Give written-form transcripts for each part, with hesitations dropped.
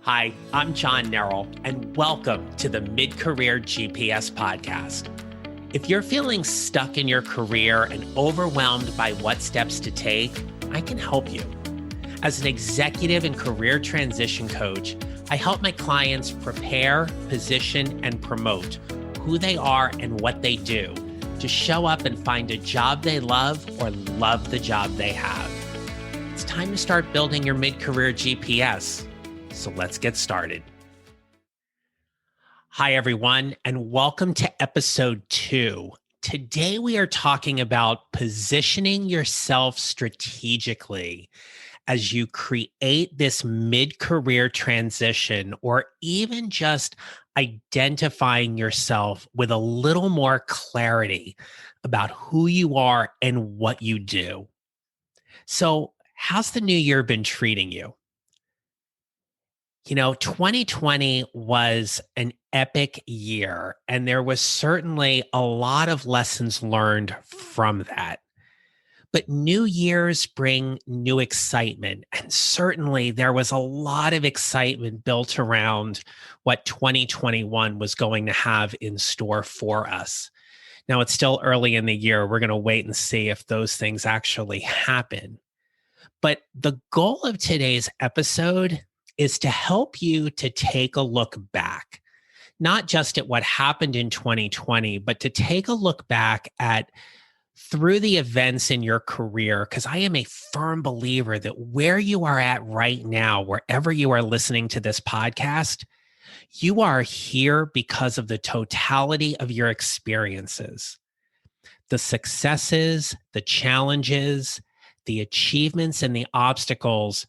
Hi, I'm John Nerrell, and welcome to the Mid-Career GPS podcast. If you're feeling stuck in your career and overwhelmed by what steps to take, I can help you. As an executive and career transition coach, I help my clients prepare, position, and promote who they are and what they do to show up and find a job they love or love the job they have. It's time to start building your mid-career GPS. So let's get started. Hi, everyone, and welcome to episode 2. Today, we are talking about positioning yourself strategically as you create this mid-career transition, or even just identifying yourself with a little more clarity about who you are and what you do. So, how's the new year been treating you? 2020 was an epic year, and there was certainly a lot of lessons learned from that. But new years bring new excitement. And certainly there was a lot of excitement built around what 2021 was going to have in store for us. Now, it's still early in the year. We're going to wait and see if those things actually happen. But the goal of today's episode is to help you to take a look back, not just at what happened in 2020, but to take a look back at through the events in your career, because I am a firm believer that where you are at right now, wherever you are listening to this podcast, you are here because of the totality of your experiences, the successes, the challenges, the achievements, and the obstacles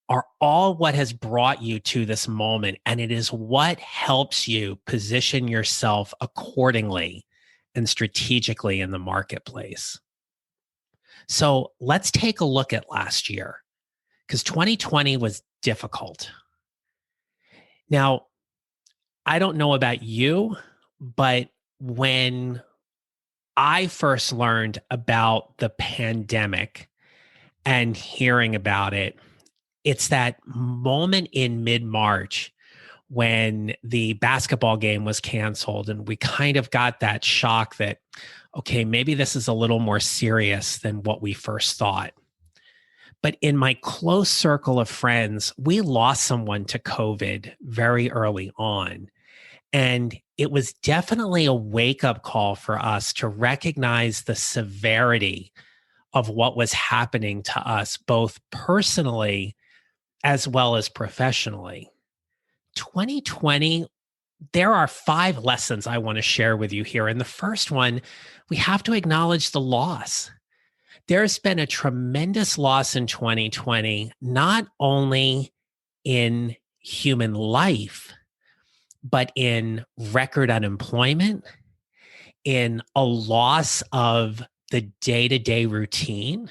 are all what has brought you to this moment. And it is what helps you position yourself accordingly and strategically in the marketplace. So let's take a look at last year, because 2020 was difficult. Now, I don't know about you, but when I first learned about the pandemic and hearing about it, it's that moment in mid-March when the basketball game was canceled and we kind of got that shock that, okay, maybe this is a little more serious than what we first thought. But in my close circle of friends, we lost someone to COVID very early on. And it was definitely a wake-up call for us to recognize the severity of what was happening to us, both personally as well as professionally. 2020, there are 5 lessons I want to share with you here. And the first one, we have to acknowledge the loss. There's been a tremendous loss in 2020, not only in human life, but in record unemployment, in a loss of the day-to-day routine.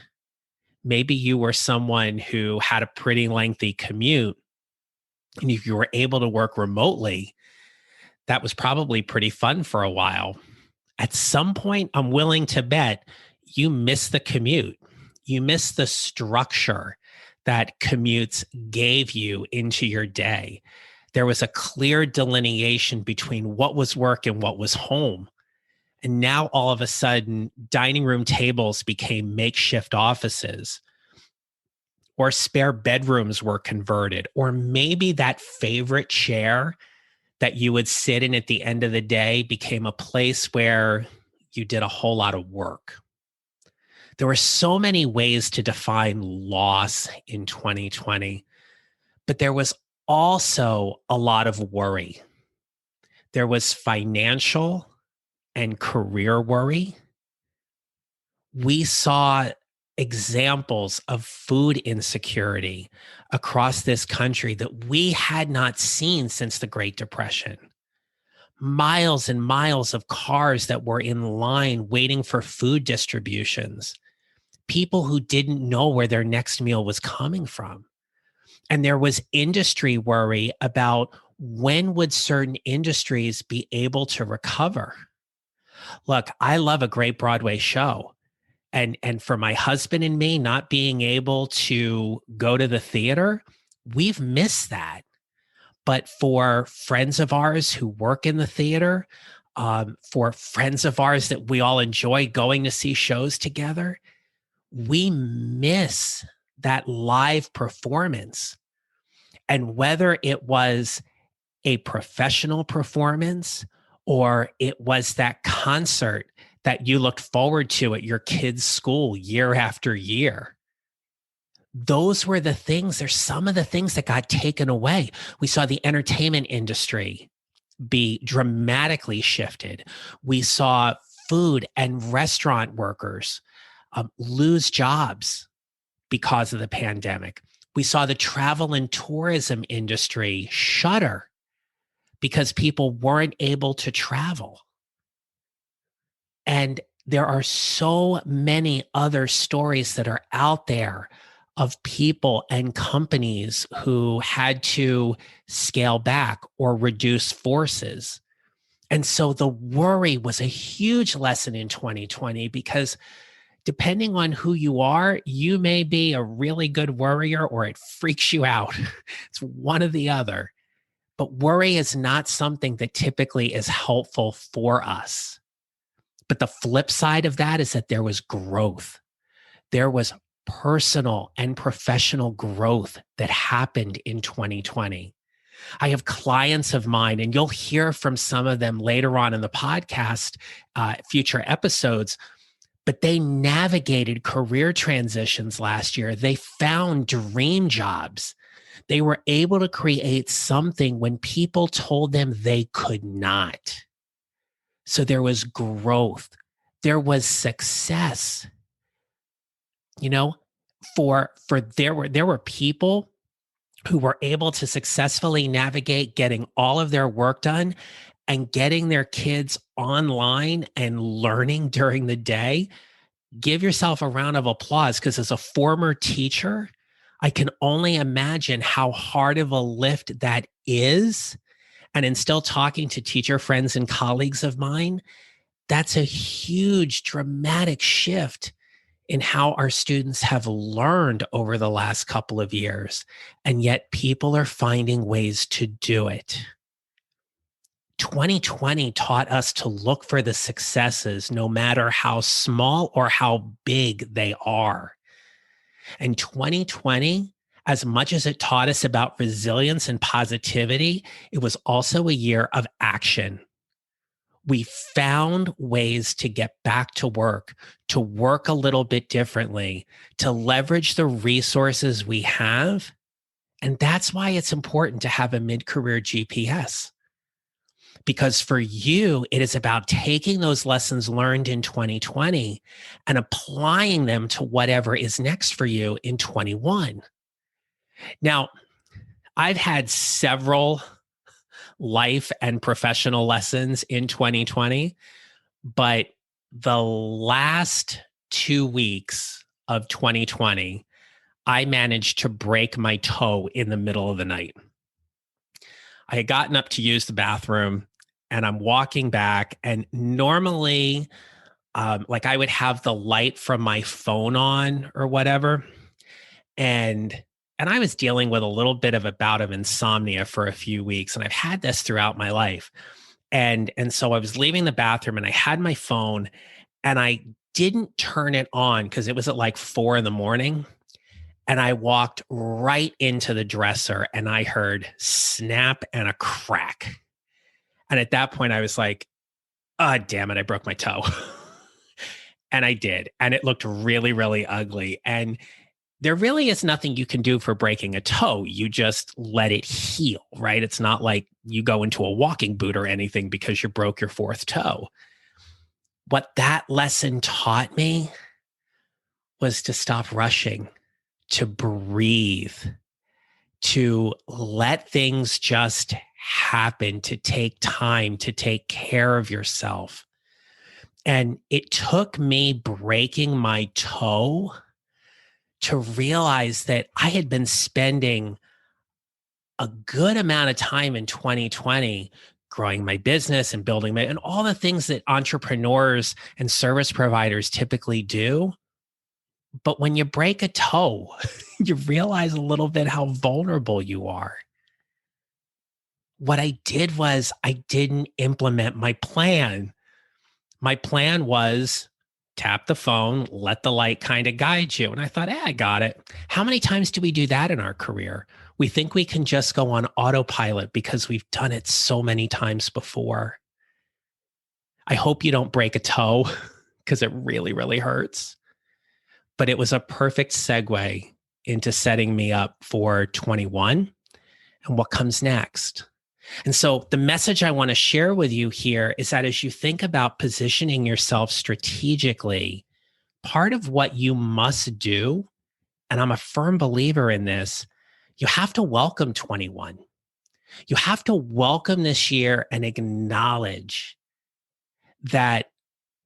Maybe you were someone who had a pretty lengthy commute, and if you were able to work remotely, that was probably pretty fun for a while. At some point, I'm willing to bet you miss the commute. You miss the structure that commutes gave you into your day. There was a clear delineation between what was work and what was home. And now all of a sudden, dining room tables became makeshift offices, or spare bedrooms were converted, or maybe that favorite chair that you would sit in at the end of the day became a place where you did a whole lot of work. There were so many ways to define loss in 2020, but there was also a lot of worry. There was financial and career worry. We saw examples of food insecurity across this country that we had not seen since the Great Depression. Miles and miles of cars that were in line waiting for food distributions. People who didn't know where their next meal was coming from. And there was industry worry about when would certain industries be able to recover. Look, I love a great Broadway show. And for my husband and me not being able to go to the theater, we've missed that. but for friends of ours who work in the theater, for friends of ours that we all enjoy going to see shows together, we miss that live performance. And whether it was a professional performance or it was that concert that you looked forward to at your kid's school year after year, those were the things. There's some of the things that got taken away. We saw the entertainment industry be dramatically shifted. We saw food and restaurant workers lose jobs because of the pandemic. We saw the travel and tourism industry shutter because people weren't able to travel. And there are so many other stories that are out there of people and companies who had to scale back or reduce forces. And so the worry was a huge lesson in 2020 because depending on who you are, you may be a really good worrier or it freaks you out. It's one or the other. But worry is not something that typically is helpful for us. But the flip side of that is that there was growth. There was personal and professional growth that happened in 2020. I have clients of mine, and you'll hear from some of them later on in the podcast, future episodes, but they navigated career transitions last year. They found dream jobs. They were able to create something when people told them they could not. So there was growth. There was success. You know, there were people who were able to successfully navigate getting all of their work done and getting their kids online and learning during the day. Give yourself a round of applause, because as a former teacher, I can only imagine how hard of a lift that is. And in still talking to teacher friends and colleagues of mine, that's a huge, dramatic shift in how our students have learned over the last couple of years. And yet people are finding ways to do it. 2020 taught us to look for the successes, no matter how small or how big they are. And 2020, as much as it taught us about resilience and positivity, it was also a year of action. We found ways to get back to work a little bit differently, to leverage the resources we have. And that's why it's important to have a mid-career GPS. Because for you, it is about taking those lessons learned in 2020 and applying them to whatever is next for you in 21. Now, I've had several life and professional lessons in 2020, but the last 2 weeks of 2020, I managed to break my toe in the middle of the night. I had gotten up to use the bathroom and I'm walking back, and normally like I would have the light from my phone on or whatever. And I was dealing with a little bit of a bout of insomnia for a few weeks, and I've had this throughout my life. And so I was leaving the bathroom and I had my phone and I didn't turn it on because it was at like 4 a.m. And I walked right into the dresser and I heard snap and a crack. And at that point I was like, oh, damn it, I broke my toe. And I did. And it looked really, really ugly. And there really is nothing you can do for breaking a toe. You just let it heal, right? It's not like you go into a walking boot or anything because you broke your 4th toe. What that lesson taught me was to stop rushing, to breathe, to let things just happen, to take time, to take care of yourself. And it took me breaking my toe to realize that I had been spending a good amount of time in 2020 growing my business and building and all the things that entrepreneurs and service providers typically do. But when you break a toe, you realize a little bit how vulnerable you are. what I did was I didn't implement my plan. My plan was tap the phone, let the light kind of guide you. And I thought, I got it. How many times do we do that in our career? We think we can just go on autopilot because we've done it so many times before. I hope you don't break a toe because it really, really hurts. But it was a perfect segue into setting me up for 21 and what comes next. And so the message I want to share with you here is that as you think about positioning yourself strategically, part of what you must do, and I'm a firm believer in this, you have to welcome 21. You have to welcome this year and acknowledge that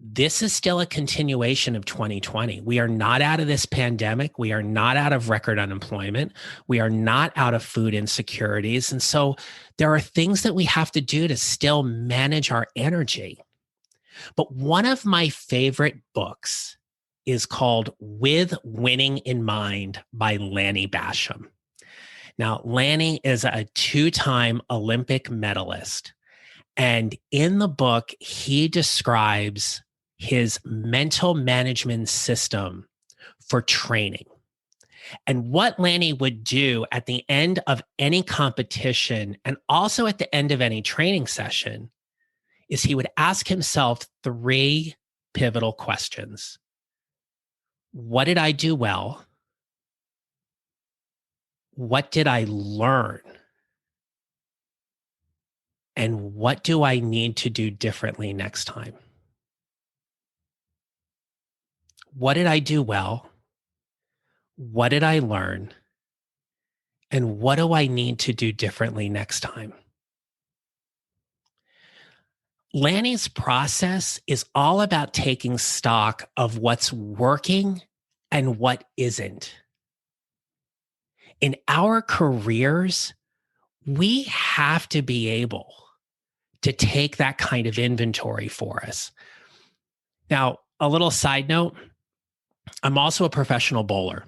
this is still a continuation of 2020. We are not out of this pandemic. We are not out of record unemployment. We are not out of food insecurities. And so there are things that we have to do to still manage our energy. But one of my favorite books is called With Winning in Mind by Lanny Basham. Now, Lanny is a two-time Olympic medalist. And in the book, he describes his mental management system for training. And what Lanny would do at the end of any competition and also at the end of any training session is he would ask himself three pivotal questions. What did I do well? What did I learn? And what do I need to do differently next time? What did I do well? What did I learn? And what do I need to do differently next time? Lanny's process is all about taking stock of what's working and what isn't. In our careers, we have to be able to take that kind of inventory for us. Now, a little side note, I'm also a professional bowler.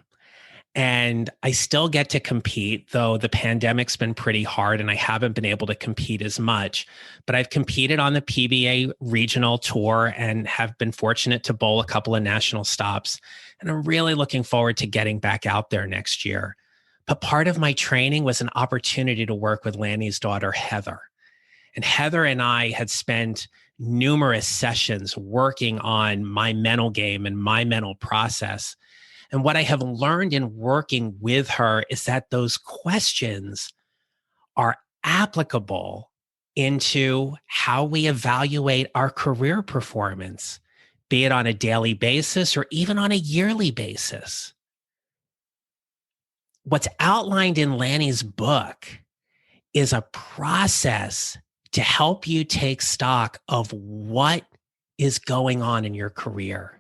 And I still get to compete, though the pandemic's been pretty hard and I haven't been able to compete as much. But I've competed on the PBA regional tour and have been fortunate to bowl a couple of national stops. And I'm really looking forward to getting back out there next year. But part of my training was an opportunity to work with Lanny's daughter, Heather. And Heather and I had spent numerous sessions working on my mental game and my mental process. And what I have learned in working with her is that those questions are applicable into how we evaluate our career performance, be it on a daily basis or even on a yearly basis. What's outlined in Lanny's book is a process to help you take stock of what is going on in your career.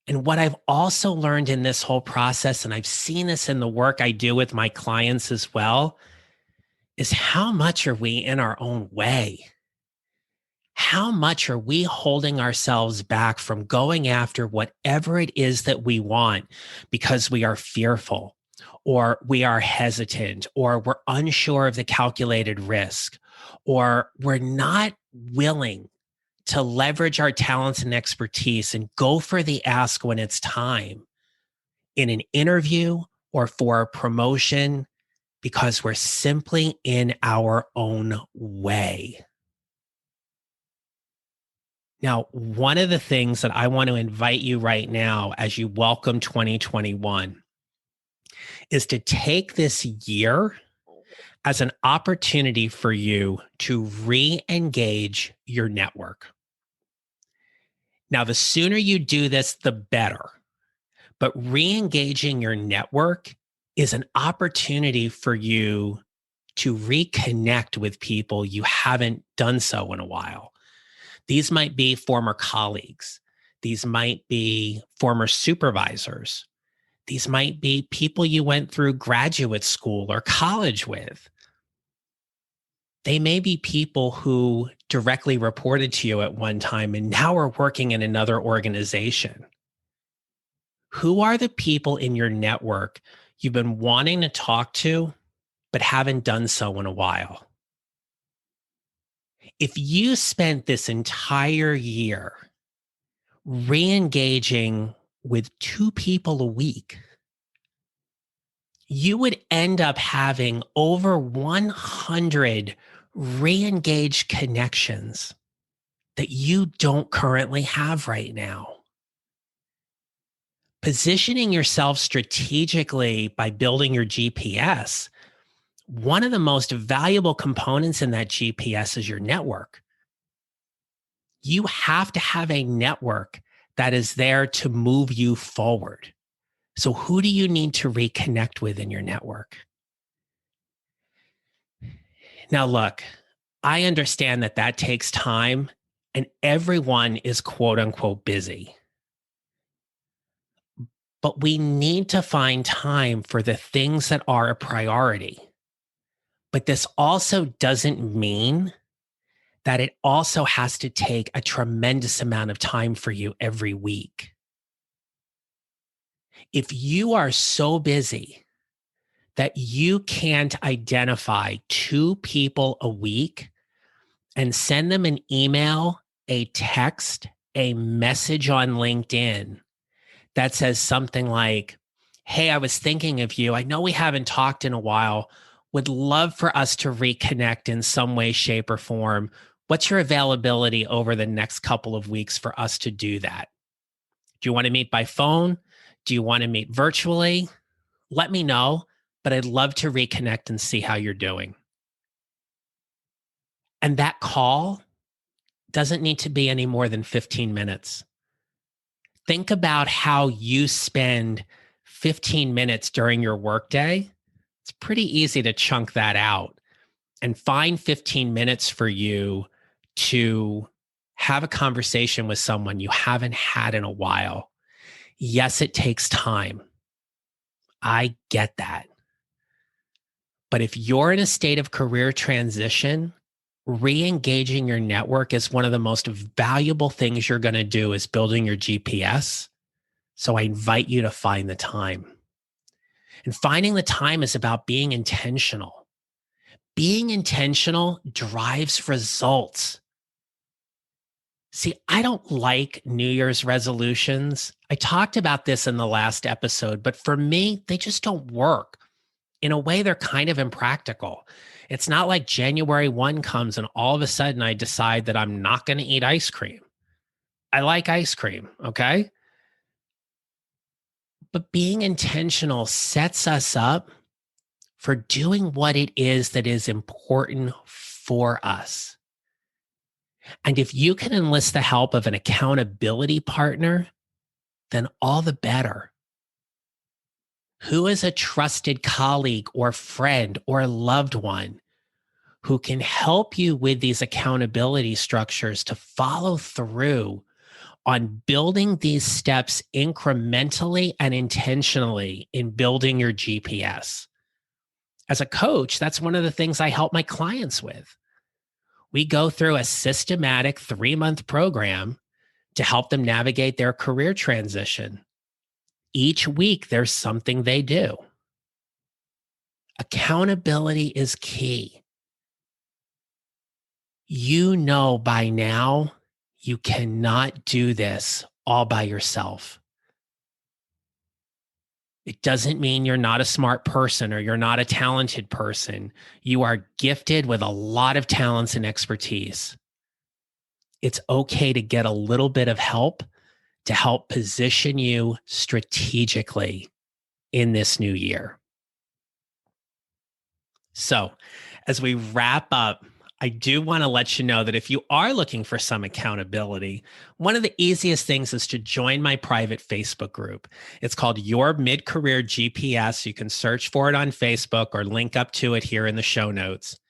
And what I've also learned in this whole process, and I've seen this in the work I do with my clients as well, is how much are we in our own way? How much are we holding ourselves back from going after whatever it is that we want because we are fearful or we are hesitant or we're unsure of the calculated risk or we're not willing to leverage our talents and expertise and go for the ask when it's time in an interview or for a promotion because we're simply in our own way. Now, one of the things that I want to invite you right now as you welcome 2021 is to take this year as an opportunity for you to re-engage your network. Now, the sooner you do this, the better. But re-engaging your network is an opportunity for you to reconnect with people you haven't done so in a while. These might be former colleagues. These might be former supervisors. These might be people you went through graduate school or college with. They may be people who directly reported to you at one time and now are working in another organization. Who are the people in your network you've been wanting to talk to, but haven't done so in a while. If you spent this entire year re-engaging with 2 people a week, you would end up having over 100 re-engaged connections that you don't currently have right now. Positioning yourself strategically by building your GPS, one of the most valuable components in that GPS is your network. You have to have a network that is there to move you forward. So, who do you need to reconnect with in your network? Now, look, I understand that that takes time and everyone is quote unquote busy. But we need to find time for the things that are a priority. But this also doesn't mean that it also has to take a tremendous amount of time for you every week. If you are so busy that you can't identify 2 people a week and send them an email, a text, a message on LinkedIn that says something like, "Hey, I was thinking of you. I know we haven't talked in a while. Would love for us to reconnect in some way, shape, or form. What's your availability over the next couple of weeks for us to do that? Do you want to meet by phone? Do you want to meet virtually? Let me know, but I'd love to reconnect and see how you're doing." And that call doesn't need to be any more than 15 minutes. Think about how you spend 15 minutes during your workday. It's pretty easy to chunk that out and find 15 minutes for you to have a conversation with someone you haven't had in a while. Yes, it takes time. I get that. But if you're in a state of career transition, re-engaging your network is one of the most valuable things you're going to do is building your GPS. So I invite you to find the time. And finding the time is about being intentional. Being intentional drives results. See, I don't like New Year's resolutions. I talked about this in the last episode, but for me, they just don't work. In a way, they're kind of impractical. It's not like January 1 comes and all of a sudden I decide that I'm not going to eat ice cream. I like ice cream, okay? But being intentional sets us up for doing what it is that is important for us. And if you can enlist the help of an accountability partner, then all the better. Who is a trusted colleague or friend or loved one who can help you with these accountability structures to follow through on building these steps incrementally and intentionally in building your GPS? As a coach, that's one of the things I help my clients with. We go through a systematic 3-month program to help them navigate their career transition. Each week, there's something they do. Accountability is key. You know by now, you cannot do this all by yourself. It doesn't mean you're not a smart person or you're not a talented person. You are gifted with a lot of talents and expertise. It's okay to get a little bit of help to help position you strategically in this new year. So, as we wrap up, I do want to let you know that if you are looking for some accountability, one of the easiest things is to join my private Facebook group. It's called Your Mid-Career GPS. You can search for it on Facebook or link up to it here in the show notes.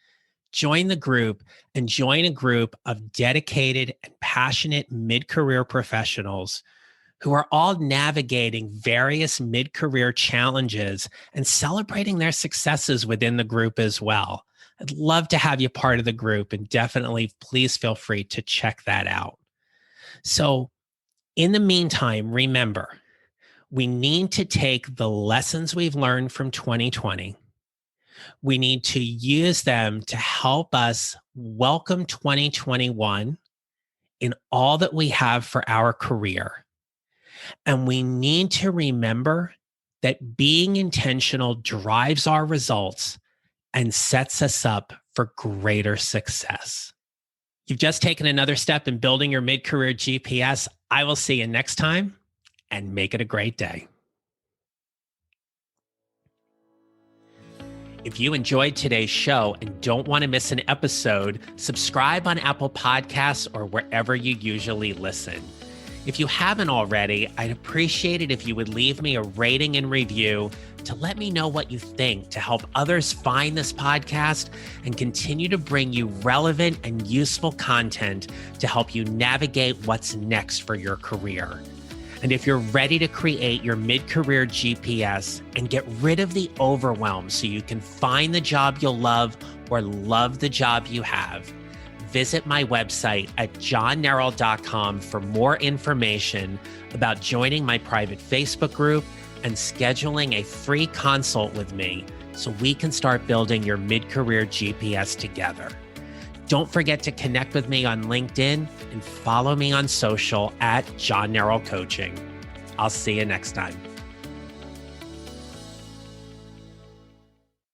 Join the group and join a group of dedicated and passionate mid-career professionals who are all navigating various mid-career challenges and celebrating their successes within the group as well. I'd love to have you part of the group, and definitely please feel free to check that out. So in the meantime, remember, we need to take the lessons we've learned from 2020. We need to use them to help us welcome 2021 in all that we have for our career. And we need to remember that being intentional drives our results and sets us up for greater success. You've just taken another step in building your mid-career GPS. I will see you next time, and make it a great day. If you enjoyed today's show and don't want to miss an episode, subscribe on Apple Podcasts or wherever you usually listen. If you haven't already, I'd appreciate it if you would leave me a rating and review to let me know what you think, to help others find this podcast and continue to bring you relevant and useful content to help you navigate what's next for your career. And if you're ready to create your mid-career GPS and get rid of the overwhelm so you can find the job you'll love or love the job you have, visit my website at johnnarrell.com for more information about joining my private Facebook group and scheduling a free consult with me so we can start building your mid-career GPS together. Don't forget to connect with me on LinkedIn and follow me on social at John Narrell Coaching. I'll see you next time.